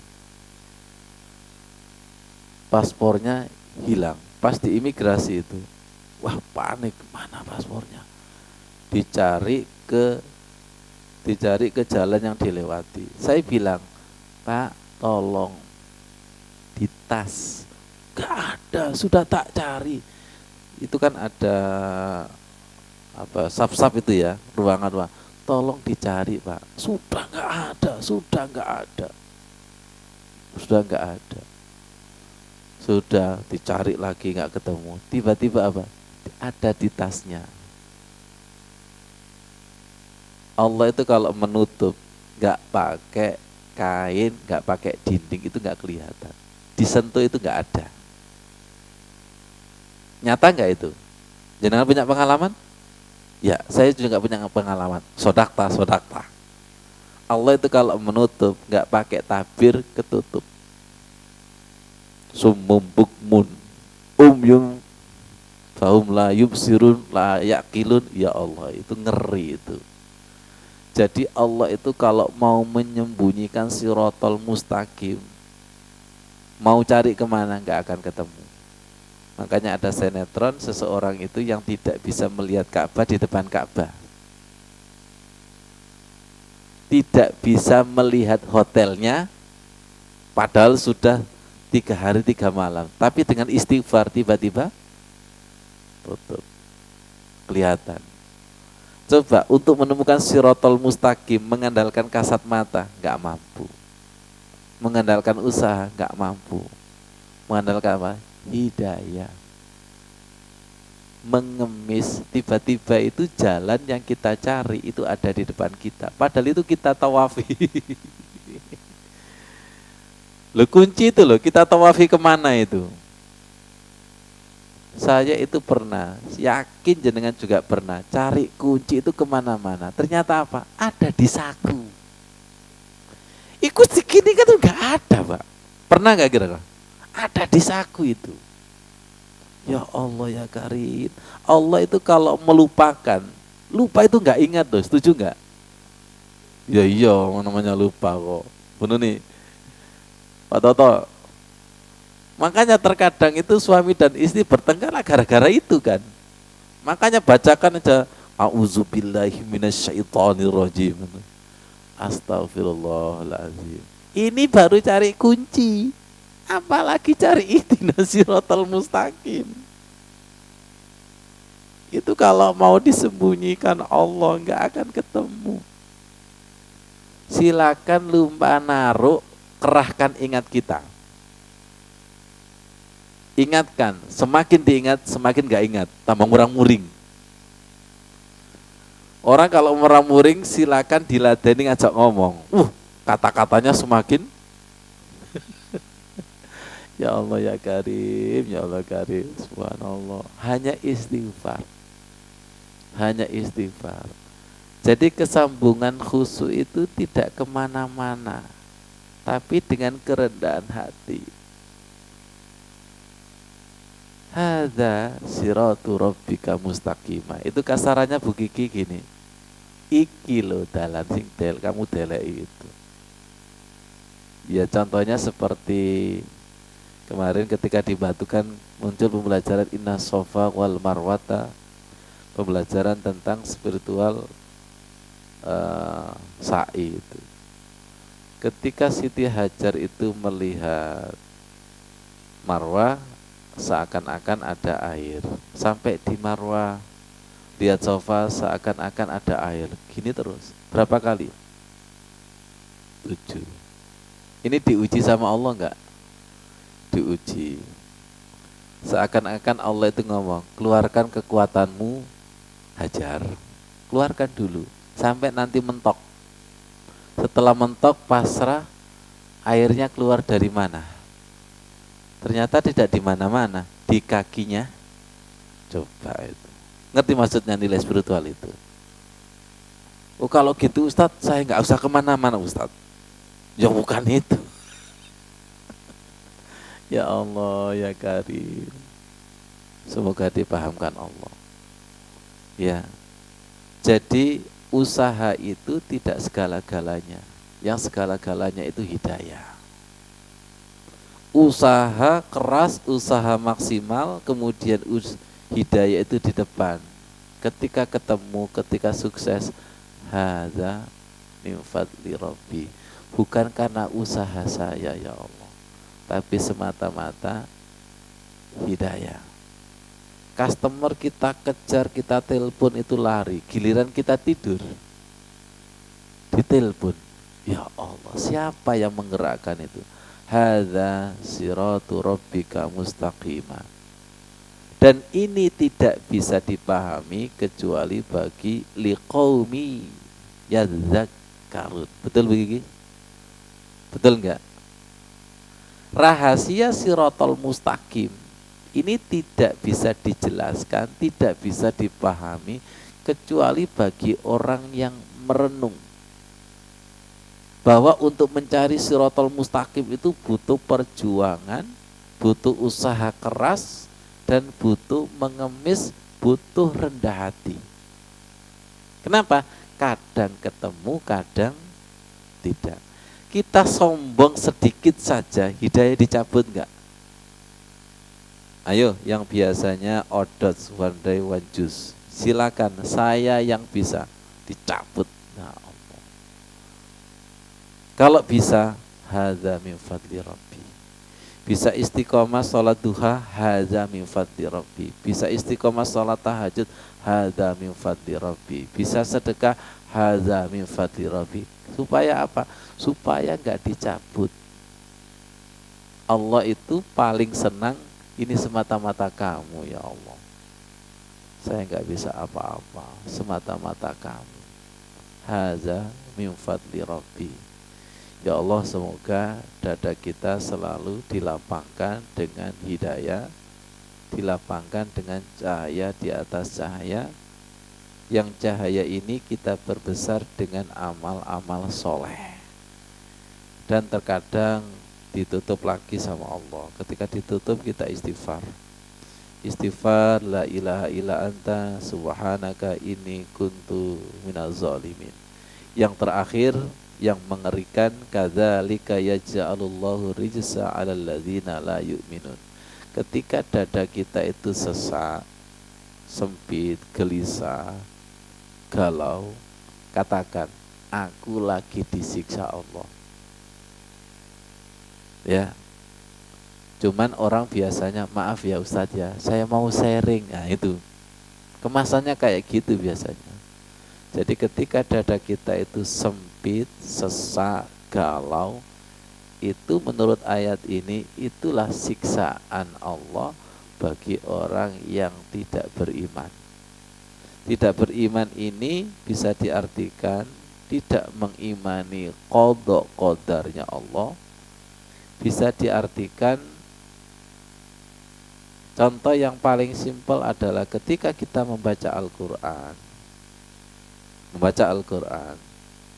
Paspornya hilang. Pas di imigrasi itu, wah panik, mana paspornya? Dicari ke jalan yang dilewati. Saya bilang, Pak, tolong di tas. Gak ada, sudah tak cari. Itu kan ada apa sap-sap itu ya, ruangan. Tolong dicari Pak. Sudah nggak ada. Sudah dicari lagi nggak ketemu. Tiba-tiba apa? Ada di tasnya. Allah itu kalau menutup nggak pakai kain, nggak pakai dinding, itu nggak kelihatan. Disentuh itu nggak ada. Nyata nggak itu? Jangan punya pengalaman? Ya, saya juga punya pengalaman. Sodakta. Allah itu kalau menutup nggak pakai tabir, ketutup. Summum bukmun umyum fahum la yubsirun la yaqilun. Ya Allah, itu ngeri itu. Jadi Allah itu kalau mau menyembunyikan Shiratal Mustaqim, mau cari kemana nggak akan ketemu. Makanya ada sinetron seseorang itu yang tidak bisa melihat Ka'bah di depan Ka'bah. Tidak bisa melihat hotelnya, padahal sudah 3 hari 3 malam. Tapi dengan istighfar tiba-tiba tutup. Kelihatan. Coba untuk menemukan Shiratal Mustaqim mengandalkan kasat mata, nggak mampu. Mengandalkan usaha, nggak mampu. Mengandalkan apa? Hidayah. Mengemis, tiba-tiba itu jalan yang kita cari itu ada di depan kita, padahal itu kita tawafi. Loh, kunci itu loh, kita tawafi kemana itu? Saya itu pernah, yakin jenengan juga pernah cari kunci itu kemana-mana, ternyata apa? Ada di saku. Ikut segini kan nggak ada Pak. Pernah nggak kira-kira? Ada di saku itu. Ya Allah ya Karim. Allah itu kalau melupakan, lupa itu nggak ingat loh, setuju nggak? Ya iya, namanya lupa kok. Bener nih, Pak Toto. Makanya terkadang itu suami dan istri bertengkar gara-gara itu kan. Makanya bacakan aja A'udzubillahi minasyaitonirrajim. Astagfirullahaladzim. Ini baru cari kunci. Apalagi cari Ihdinas Shiratal Mustaqim. Itu kalau mau disembunyikan Allah nggak akan ketemu. Silakan lupa naruh, kerahkan ingat kita. Ingatkan, semakin diingat semakin nggak ingat, tambah murang-muring. Orang kalau murang-muring silakan diladeni ngajak ngomong. Kata-katanya semakin ya Allah ya Karim, ya Allah Karim, subhanallah. Hanya istighfar. Hanya istighfar. Jadi kesambungan khusyuk itu tidak kemana-mana, tapi dengan kerendahan hati. Hadza siratu rabbika mustaqimah. Itu kasarannya Bu Kiki gini. Iki lo dalan sing kamu deleki itu. Ya contohnya seperti kemarin ketika di Batu kan muncul pembelajaran Inna Sofa wal Marwata, pembelajaran tentang spiritual sa'i itu. Ketika Siti Hajar itu melihat Marwah, seakan-akan ada air. Sampai di Marwah, lihat Sofa seakan-akan ada air. Gini terus. Berapa kali? 7. Ini diuji sama Allah enggak? Diuji. Seakan-akan Allah itu ngomong, keluarkan kekuatanmu, Hajar. Keluarkan dulu sampai nanti mentok. Setelah mentok pasrah, airnya keluar dari mana? Ternyata tidak di mana-mana, di kakinya. Coba itu. Ngerti maksudnya nilai spiritual itu? Oh kalau gitu Ustadz, saya nggak usah kemana-mana Ustadz. Ya bukan itu. Ya Allah, ya Karim. Semoga dipahamkan Allah. Ya. Jadi usaha itu tidak segala-galanya. Yang segala-galanya itu hidayah. Usaha keras, usaha maksimal, kemudian hidayah itu di depan. Ketika ketemu, ketika sukses, hadza min fadli rabbi. Bukan karena usaha saya ya Allah, tapi semata-mata hidayah. Customer kita kejar, kita telepon itu lari, giliran kita tidur ditelepon. Ya Allah, siapa yang menggerakkan itu? Hadza siratu rabbika mustaqima. Dan ini tidak bisa dipahami kecuali bagi liqaumi yadzakkarun. Betul begini? Betul enggak? Rahasia siratal mustaqim ini tidak bisa dijelaskan, tidak bisa dipahami kecuali bagi orang yang merenung bahwa untuk mencari siratal mustaqim itu butuh perjuangan, butuh usaha keras, dan butuh mengemis, butuh rendah hati. Kenapa? Kadang ketemu, kadang tidak. Kita sombong sedikit saja, hidayah dicabut enggak? Ayo, yang biasanya odot one day one juice, silakan, saya yang bisa, dicabut. Nah, Allah. Kalau bisa, hadza min fadli rabbi. Bisa istiqomah sholat duha, hadza min fadli rabbi. Bisa istiqomah sholat tahajud, hadza min fadli rabbi. Bisa sedekah, hadza min fadli rabbi. Supaya apa? Supaya enggak dicabut. Allah itu paling senang ini semata-mata kamu ya Allah. Saya enggak bisa apa-apa, semata-mata kamu. Hadza min fadli rabbi. Ya Allah, semoga dada kita selalu dilapangkan dengan hidayah, dilapangkan dengan cahaya di atas cahaya, yang cahaya ini kita perbesar dengan amal-amal soleh. Dan terkadang ditutup lagi sama Allah. Ketika ditutup kita istighfar. Istighfar, la ilaha illa anta subhanaka inni kuntu minaz zalimin. Yang terakhir, yang mengerikan, kadzalika yaj'alullahu rijsa 'alal ladzina la yu'minun. Ketika dada kita itu sesak, sempit, gelisah, galau, katakan, aku lagi disiksa Allah. Ya. Cuman orang biasanya, maaf ya Ustadz ya, saya mau sharing. Nah itu. Kemasannya kayak gitu biasanya. Jadi ketika dada kita itu sempit, sesak, galau, itu menurut ayat ini itulah siksaan Allah bagi orang yang tidak beriman. Tidak beriman ini bisa diartikan tidak mengimani qada qadarnya Allah. Bisa diartikan, contoh yang paling simpel adalah ketika kita membaca Al-Quran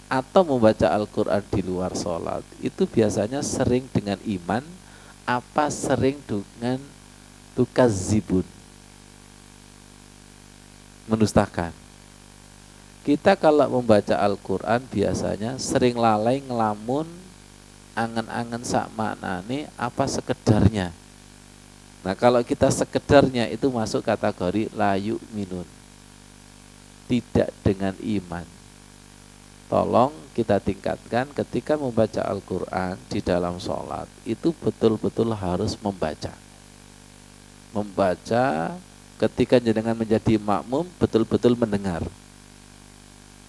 atau membaca Al-Quran di luar sholat, itu biasanya sering dengan iman, apa sering dengan tukazibun, mendustakan. Kita kalau membaca Al-Quran biasanya sering lalai ngelamun angen-angen sak maknane apa sekedarnya. Nah kalau kita sekedarnya itu masuk kategori layu minun, tidak dengan iman. Tolong kita tingkatkan ketika membaca Al-Quran di dalam sholat itu betul-betul harus membaca. Membaca ketika jenengan menjadi makmum betul-betul mendengar.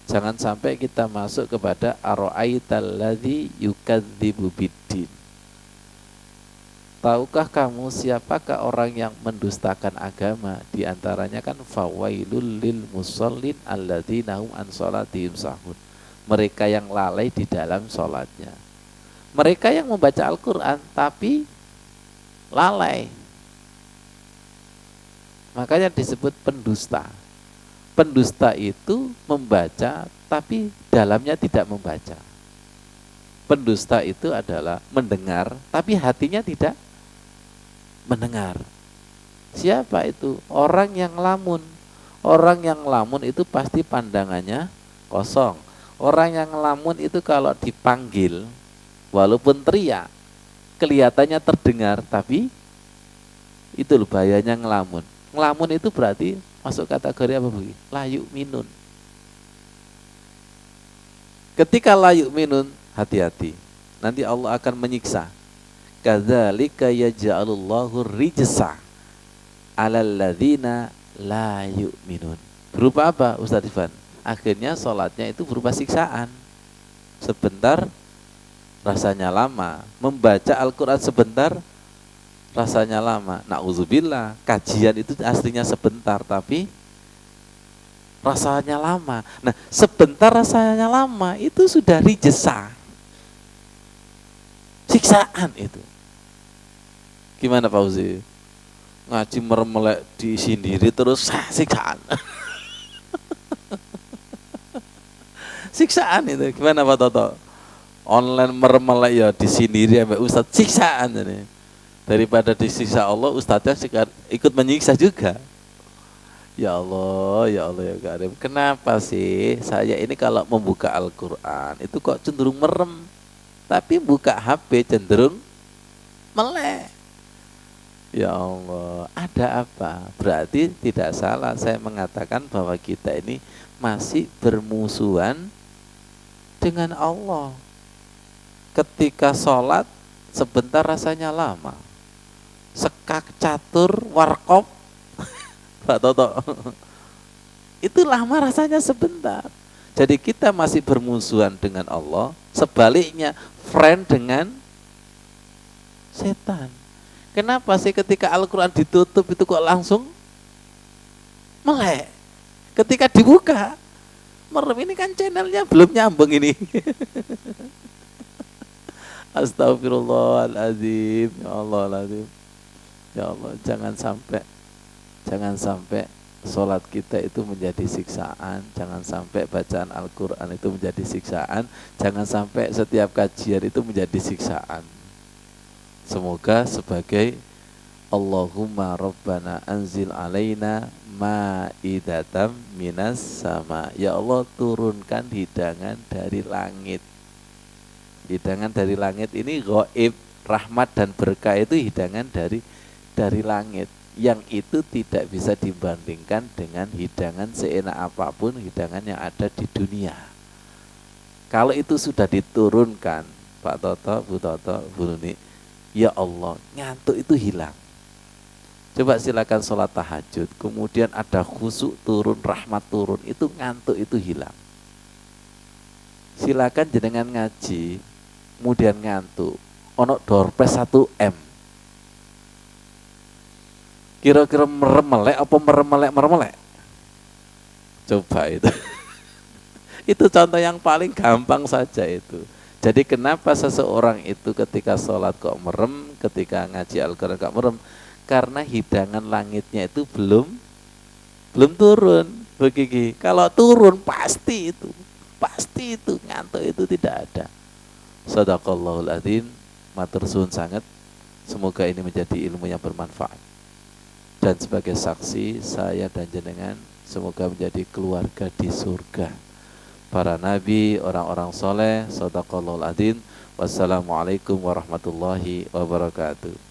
Jangan sampai kita masuk kepada ara'aital ladzi yukadzibu biddin. Tahukah kamu siapakah orang yang mendustakan agama? Di antaranya kan fawailul lil musallin alladzina hum an sholatihim sahun. Mereka yang lalai di dalam sholatnya. Mereka yang membaca Al-Quran tapi lalai. Makanya disebut pendusta. Pendusta itu membaca tapi dalamnya tidak membaca. Pendusta itu adalah mendengar tapi hatinya tidak mendengar. Siapa itu? Orang yang lamun. Orang yang lamun itu pasti pandangannya kosong. Orang yang lamun itu kalau dipanggil walaupun teriak kelihatannya terdengar, tapi itu loh bahayanya ngelamun. Ngelamun itu berarti masuk kategori apa Bu? Layu minun. Ketika layu minun, hati-hati. Nanti Allah akan menyiksa. Kadzalika yaj'alullahu rijsa 'alal ladzina la yu'minun. Berupa apa Ustaz Ivan? Akhirnya sholatnya itu berupa siksaan. Sebentar rasanya lama. Membaca Al-Quran sebentar rasanya lama. Na'udzubillah, kajian itu aslinya sebentar tapi rasanya lama. Nah sebentar rasanya lama itu sudah rijesa. Siksaan itu. Gimana Pak Uzi? Ngaji meremelek di sendiri terus siksaan. Siksaan itu. Gimana Pak Toto? Online meremelek ya di sendiri sampai Ustadz siksaan ini. Daripada disiksa Allah, Ustadznya ikut menyiksa juga. Ya Allah ya Karim. Kenapa sih saya ini kalau membuka Al-Quran itu kok cenderung merem, tapi buka HP cenderung melek? Ya Allah, ada apa? Berarti tidak salah saya mengatakan bahwa kita ini masih bermusuhan dengan Allah. Ketika sholat sebentar rasanya lama. Sekak catur warkop Pak Toto itu lama rasanya sebentar. Jadi kita masih bermusuhan dengan Allah. Sebaliknya friend dengan setan. Kenapa sih ketika Al-Quran ditutup itu kok langsung melek? Ketika dibuka merem, ini kan channelnya belum nyambung ini. Astagfirullahaladzim. Ya Allah, ya Allah, jangan sampai sholat kita itu menjadi siksaan. Jangan sampai bacaan Al-Quran itu menjadi siksaan. Jangan sampai setiap kajian itu menjadi siksaan. Semoga sebagai Allahumma Rabbana anzil alaina ma'idatam minas sama. Ya Allah, turunkan hidangan dari langit. Hidangan dari langit ini ghaib, rahmat dan berkah itu hidangan dari langit. Yang itu tidak bisa dibandingkan dengan hidangan seenak apapun hidangan yang ada di dunia. Kalau itu sudah diturunkan, Pak Toto, Bu Toto, Bu Nuni, ya Allah, ngantuk itu hilang. Coba silakan sholat tahajud, kemudian ada khusyuk turun, rahmat turun, itu ngantuk itu hilang. Silakan jenengan ngaji, kemudian ngantuk, ono doorpress 1M. Kira-kira meremelek apa meremelek? Coba itu. Itu contoh yang paling gampang saja itu. Jadi kenapa seseorang itu ketika sholat kok merem, ketika ngaji Al-Quran kok merem? Karena hidangan langitnya itu belum turun. Begini, kalau turun pasti itu ngantuk itu tidak ada. Shadaqallahul adzim, matur suwun sangat. Semoga ini menjadi ilmu yang bermanfaat. Dan sebagai saksi saya dan jenengan semoga menjadi keluarga di surga. Para nabi, orang-orang soleh, shadaqallahul adzim. Wassalamualaikum warahmatullahi wabarakatuh.